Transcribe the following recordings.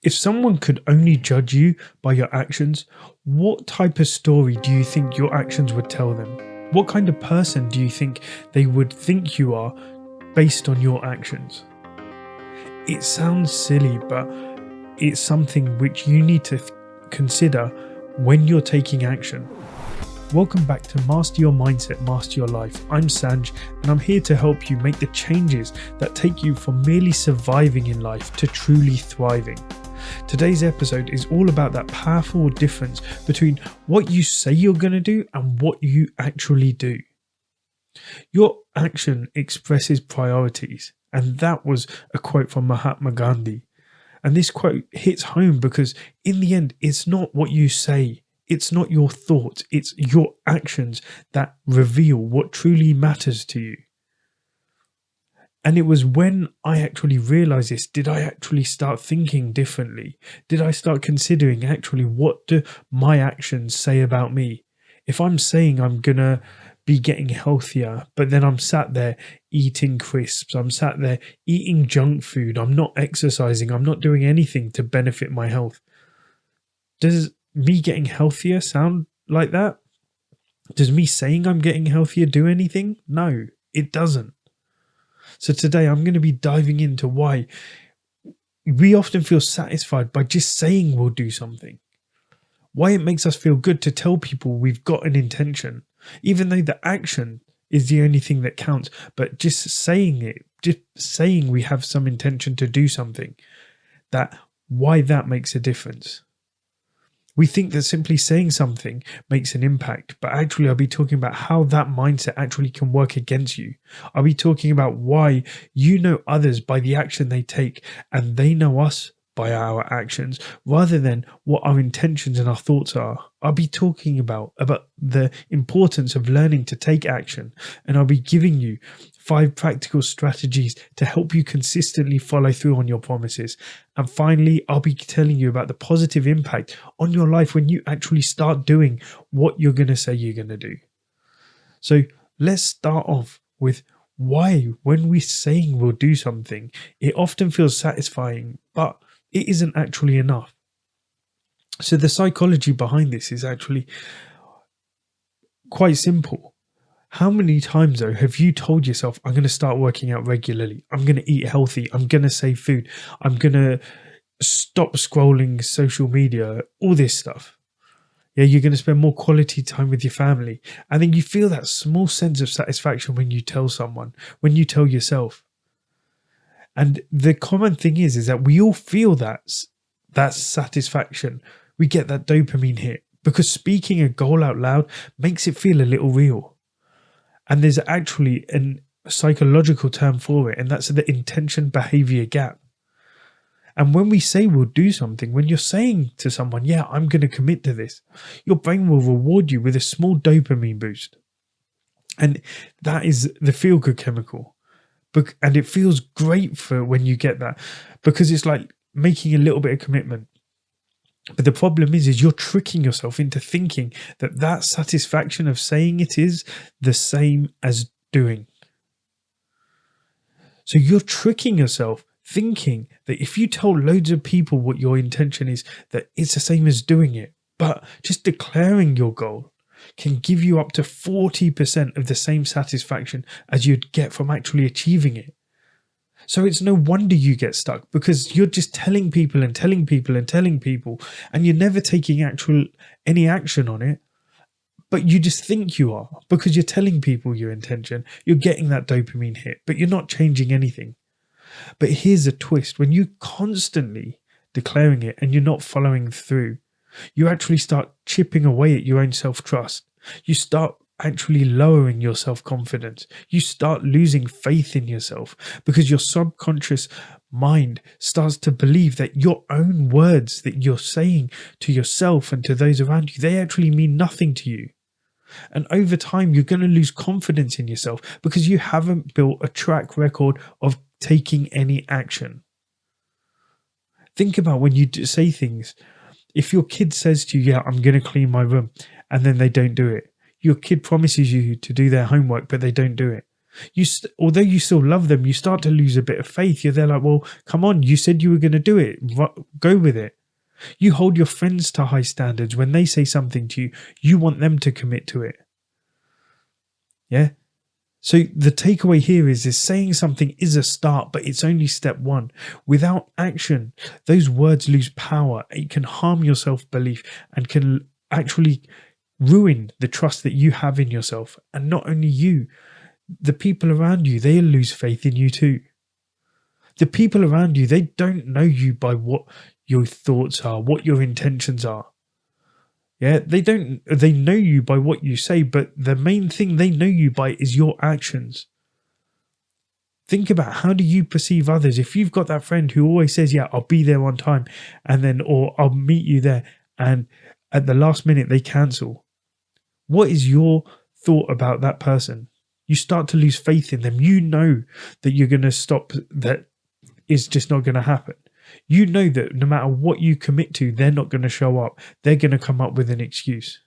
If someone could only judge you by your actions, what type of story do you think your actions would tell them? What kind of person do you think they would think you are based on your actions? It sounds silly, but it's something which you need to consider when you're taking action. Welcome back to Master Your Mindset, Master Your Life. I'm Sanj, and I'm here to help you make the changes that take you from merely surviving in life to truly thriving. Today's episode is all about that powerful difference between what you say you're going to do and what you actually do. Your action expresses priorities, and that was a quote from Mahatma Gandhi. And this quote hits home because in the end, it's not what you say. It's not your thoughts, it's your actions that reveal what truly matters to you. And it was when I actually realized this, did I actually start thinking differently? Did I start considering actually what do my actions say about me? If I'm saying I'm going to be getting healthier, but then I'm sat there eating crisps, I'm sat there eating junk food, I'm not exercising, I'm not doing anything to benefit my health. Does me getting healthier sound like that? Does me saying I'm getting healthier do anything? No, it doesn't. So today I'm going to be diving into why we often feel satisfied by just saying we'll do something. Why it makes us feel good to tell people we've got an intention, even though the action is the only thing that counts. But just saying it, just saying we have some intention to do something, why that makes a difference. We think that simply saying something makes an impact, but actually I'll be talking about how that mindset actually can work against you. I'll be talking about why you know others by the action they take and they know us by our actions rather than what our intentions and our thoughts are. I'll be talking about the importance of learning to take action, and I'll be giving you 5 practical strategies to help you consistently follow through on your promises. And finally, I'll be telling you about the positive impact on your life when you actually start doing what you're going to say you're going to do. So let's start off with why, when we're saying we'll do something, it often feels satisfying, but it isn't actually enough. So the psychology behind this is actually quite simple. How many times though have you told yourself, I'm going to start working out regularly, I'm going to eat healthy, I'm going to save food, I'm going to stop scrolling social media, all this stuff. Yeah, you're going to spend more quality time with your family. And then you feel that small sense of satisfaction when you tell someone, when you tell yourself. And the common thing is that we all feel that satisfaction. We get that dopamine hit because speaking a goal out loud makes it feel a little real. And there's actually a psychological term for it, and that's the intention behavior gap. And when we say we'll do something, when you're saying to someone, yeah, I'm going to commit to this, your brain will reward you with a small dopamine boost. And that is the feel-good chemical. And it feels great for when you get that, because it's like making a little bit of commitment. But the problem is you're tricking yourself into thinking that satisfaction of saying it is the same as doing. So you're tricking yourself thinking that if you tell loads of people what your intention is, that it's the same as doing it. But just declaring your goal can give you up to 40% of the same satisfaction as you'd get from actually achieving it. So it's no wonder you get stuck, because you're just telling people and telling people and telling people, and you're never taking any action on it. But you just think you are, because you're telling people your intention, you're getting that dopamine hit, but you're not changing anything. But here's a twist: when you constantly declaring it and you're not following through, you actually start chipping away at your own self-trust. You start actually lowering your self-confidence. You start losing faith in yourself because your subconscious mind starts to believe that your own words that you're saying to yourself and to those around you, they actually mean nothing to you. And over time, you're going to lose confidence in yourself because you haven't built a track record of taking any action. Think about when you say things. If your kid says to you, yeah, I'm going to clean my room, and then they don't do it. Your kid promises you to do their homework, but they don't do it. Although you still love them, you start to lose a bit of faith. You're there like, well, come on, you said you were going to do it. Go with it. You hold your friends to high standards. When they say something to you, you want them to commit to it. Yeah. So the takeaway here is saying something is a start, but it's only step one. Without action, those words lose power. It can harm your self-belief and can actually ruin the trust that you have in yourself. And not only you, the people around you, they'll lose faith in you too. The people around you, they don't know you by what your thoughts are, what your intentions are. Yeah, they know you by what you say, but the main thing they know you by is your actions. Think about, how do you perceive others? If you've got that friend who always says, yeah, I'll be there on time, and then, or I'll meet you there, and at the last minute they cancel. What is your thought about that person? You start to lose faith in them. You know that you're going to stop, that is just not going to happen. You know that no matter what you commit to, they're not going to show up. They're going to come up with an excuse.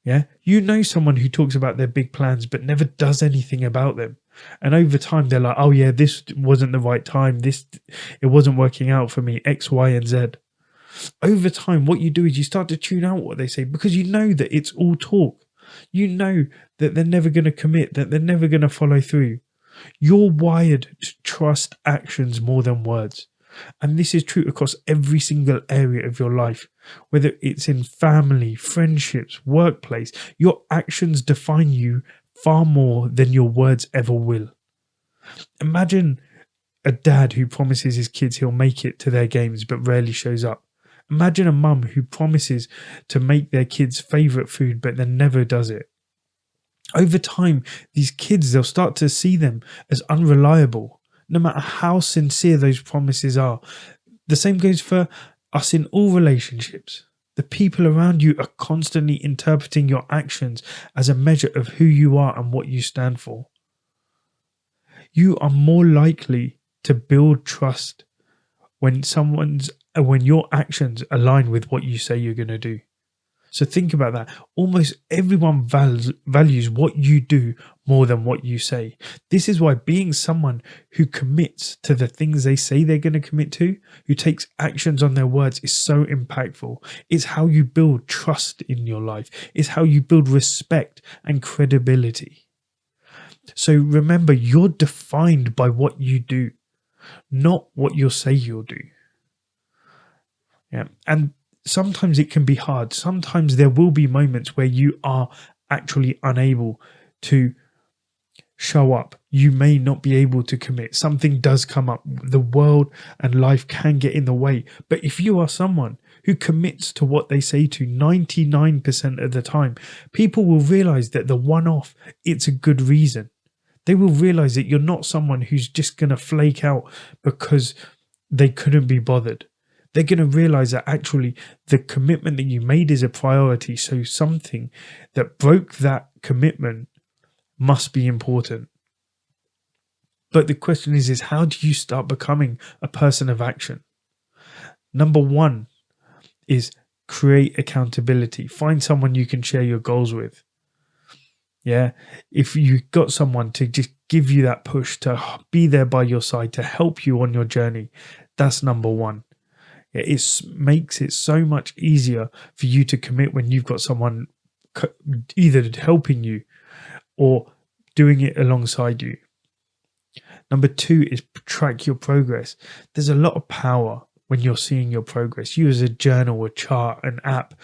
Yeah. You know someone who talks about their big plans, but never does anything about them. And over time, they're like, oh yeah, this wasn't the right time. It wasn't working out for me, X, Y, and Z. Over time, what you do is you start to tune out what they say, because you know that it's all talk. You know that they're never going to commit, that they're never going to follow through. You're wired to trust actions more than words. And this is true across every single area of your life, whether it's in family, friendships, workplace. Your actions define you far more than your words ever will. Imagine a dad who promises his kids he'll make it to their games but rarely shows up. Imagine a mum who promises to make their kids' favourite food but then never does it. Over time, these kids, they'll start to see them as unreliable, no matter how sincere those promises are. The same goes for us in all relationships. The people around you are constantly interpreting your actions as a measure of who you are and what you stand for. You are more likely to build trust when your actions align with what you say you're going to do. So think about that. Almost everyone values what you do more than what you say. This is why being someone who commits to the things they say they're going to commit to, who takes actions on their words, is so impactful. It's how you build trust in your life. It's how you build respect and credibility. So remember, you're defined by what you do, not what you say you'll do. Yeah. And sometimes it can be hard. Sometimes there will be moments where you are actually unable to show up. You may not be able to commit. Something does come up. The world and life can get in the way. But if you are someone who commits to what they say to 99% of the time, people will realize that the one-off, it's a good reason. They will realize that you're not someone who's just going to flake out because they couldn't be bothered. They're going to realize that actually the commitment that you made is a priority. So something that broke that commitment must be important. But the question is how do you start becoming a person of action? Number one is create accountability. Find someone you can share your goals with. Yeah. If you got someone to just give you that push, to be there by your side, to help you on your journey, that's number one. It makes it so much easier for you to commit when you've got someone either helping you or doing it alongside you. Number two is track your progress. There's a lot of power when you're seeing your progress. Use a journal, a chart, an app,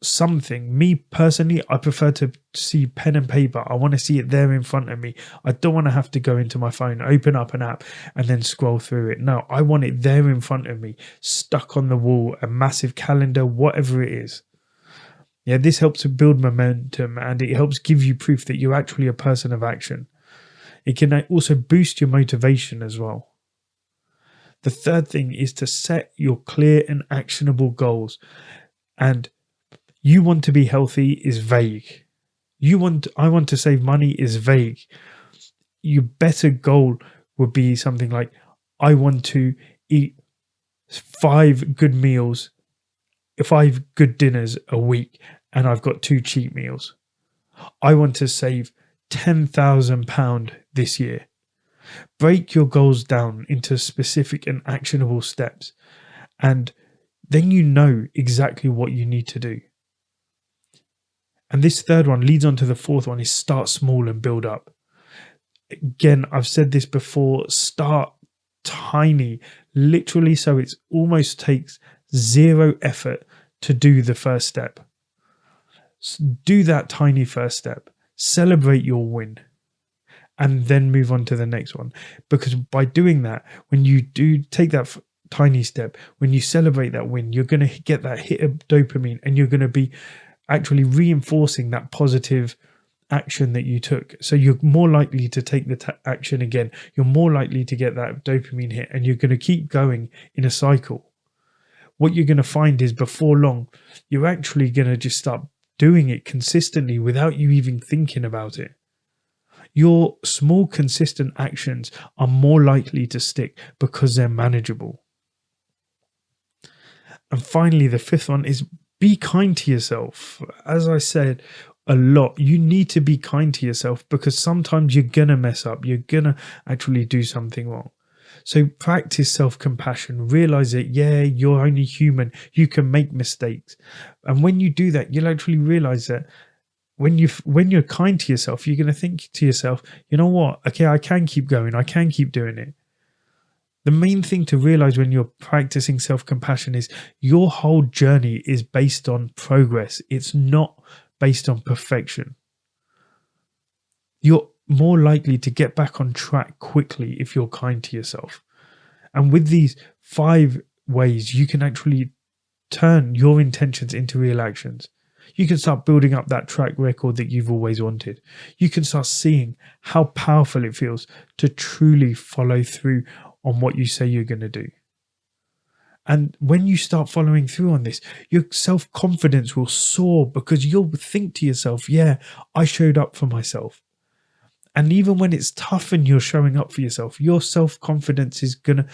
something. Me personally, I prefer to see pen and paper. I want to see it there in front of me. I don't want to have to go into my phone, open up an app and then scroll through it. No, I want it there in front of me, stuck on the wall, a massive calendar, whatever it is. Yeah, this helps to build momentum and it helps give you proof that you're actually a person of action. It can also boost your motivation as well. The third thing is to set your clear and actionable goals. And you want to be healthy is vague. I want to save money is vague. Your better goal would be something like, I want to eat 5 good meals, 5 good dinners a week, and I've got 2 cheat meals. I want to save £10,000 this year. Break your goals down into specific and actionable steps, and then you know exactly what you need to do. And this third one leads on to the fourth one, is start small and build up. Again, I've said this before, start tiny, literally, so it almost takes zero effort to do the first step. Do that tiny first step, celebrate your win, and then move on to the next one. Because by doing that, when you do take that tiny step, when you celebrate that win, you're going to get that hit of dopamine, and you're going to be actually reinforcing that positive action that you took. So you're more likely to take the action again. You're more likely to get that dopamine hit, and you're going to keep going in a cycle. What you're going to find is before long, you're actually going to just start doing it consistently without you even thinking about it. Your small, consistent actions are more likely to stick because they're manageable. And finally, the fifth one is be kind to yourself. As I said a lot, you need to be kind to yourself, because sometimes you're going to mess up. You're going to actually do something wrong. So practice self-compassion. Realize that, yeah, you're only human. You can make mistakes. And when you do that, you'll actually realize that when you're kind to yourself, you're going to think to yourself, you know what? Okay, I can keep going. I can keep doing it. The main thing to realize when you're practicing self-compassion is your whole journey is based on progress. It's not based on perfection. You're more likely to get back on track quickly if you're kind to yourself. And with these 5 ways, you can actually turn your intentions into real actions. You can start building up that track record that you've always wanted. You can start seeing how powerful it feels to truly follow through on what you say you're going to do. And when you start following through on this, your self-confidence will soar, because you'll think to yourself, yeah, I showed up for myself. And even when it's tough and you're showing up for yourself, your self-confidence is going to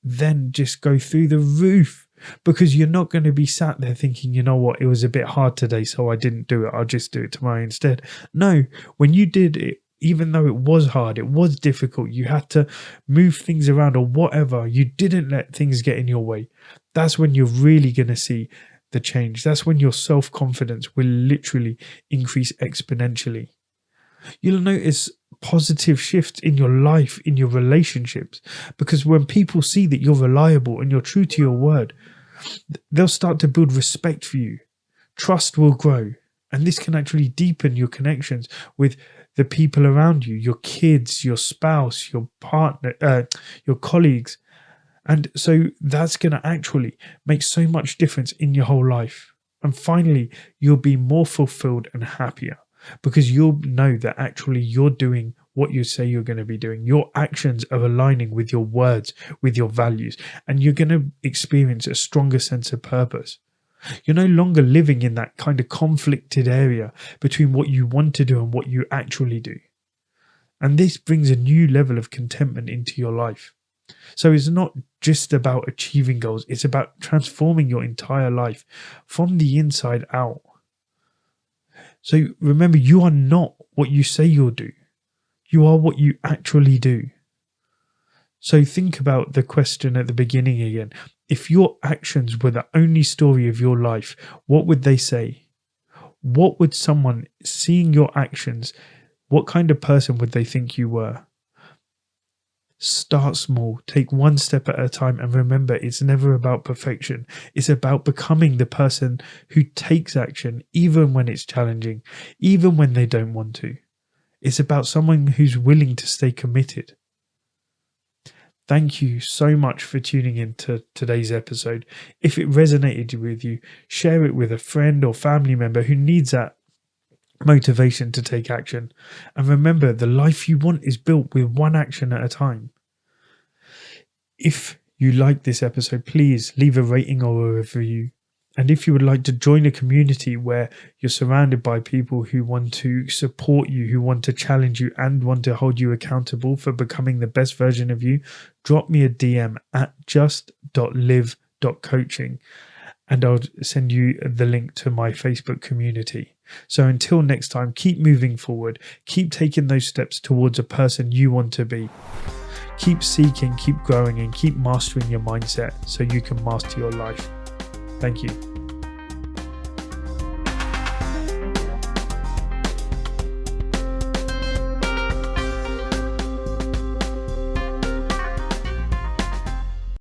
then just go through the roof, because you're not going to be sat there thinking, you know what, it was a bit hard today, so I didn't do it. I'll just do it tomorrow instead. No, when you did it, even though it was hard, it was difficult, you had to move things around or whatever, you didn't let things get in your way. That's when you're really going to see the change. That's when your self-confidence will literally increase exponentially. You'll notice positive shifts in your life, in your relationships, because when people see that you're reliable and you're true to your word, they'll start to build respect for you. Trust will grow, and this can actually deepen your connections with the people around you, your kids, your spouse, your partner, your colleagues. And so that's going to actually make so much difference in your whole life. And finally, you'll be more fulfilled and happier, because you'll know that actually you're doing what you say you're going to be doing. Your actions are aligning with your words, with your values, and you're going to experience a stronger sense of purpose. You're no longer living in that kind of conflicted area between what you want to do and what you actually do. And this brings a new level of contentment into your life. So it's not just about achieving goals, it's about transforming your entire life from the inside out. So remember, you are not what you say you'll do. You are what you actually do. So think about the question at the beginning again. If your actions were the only story of your life, what would they say? What would someone seeing your actions, what kind of person would they think you were? Start small, take one step at a time, and remember, it's never about perfection. It's about becoming the person who takes action even when it's challenging, even when they don't want to. It's about someone who's willing to stay committed. Thank you so much for tuning in to today's episode. If it resonated with you, share it with a friend or family member who needs that motivation to take action. And remember, the life you want is built with one action at a time. If you like this episode, please leave a rating or a review. And if you would like to join a community where you're surrounded by people who want to support you, who want to challenge you and want to hold you accountable for becoming the best version of you, drop me a DM at just.live.coaching and I'll send you the link to my Facebook community. So until next time, keep moving forward, keep taking those steps towards a person you want to be. Keep seeking, keep growing, and keep mastering your mindset so you can master your life. Thank you.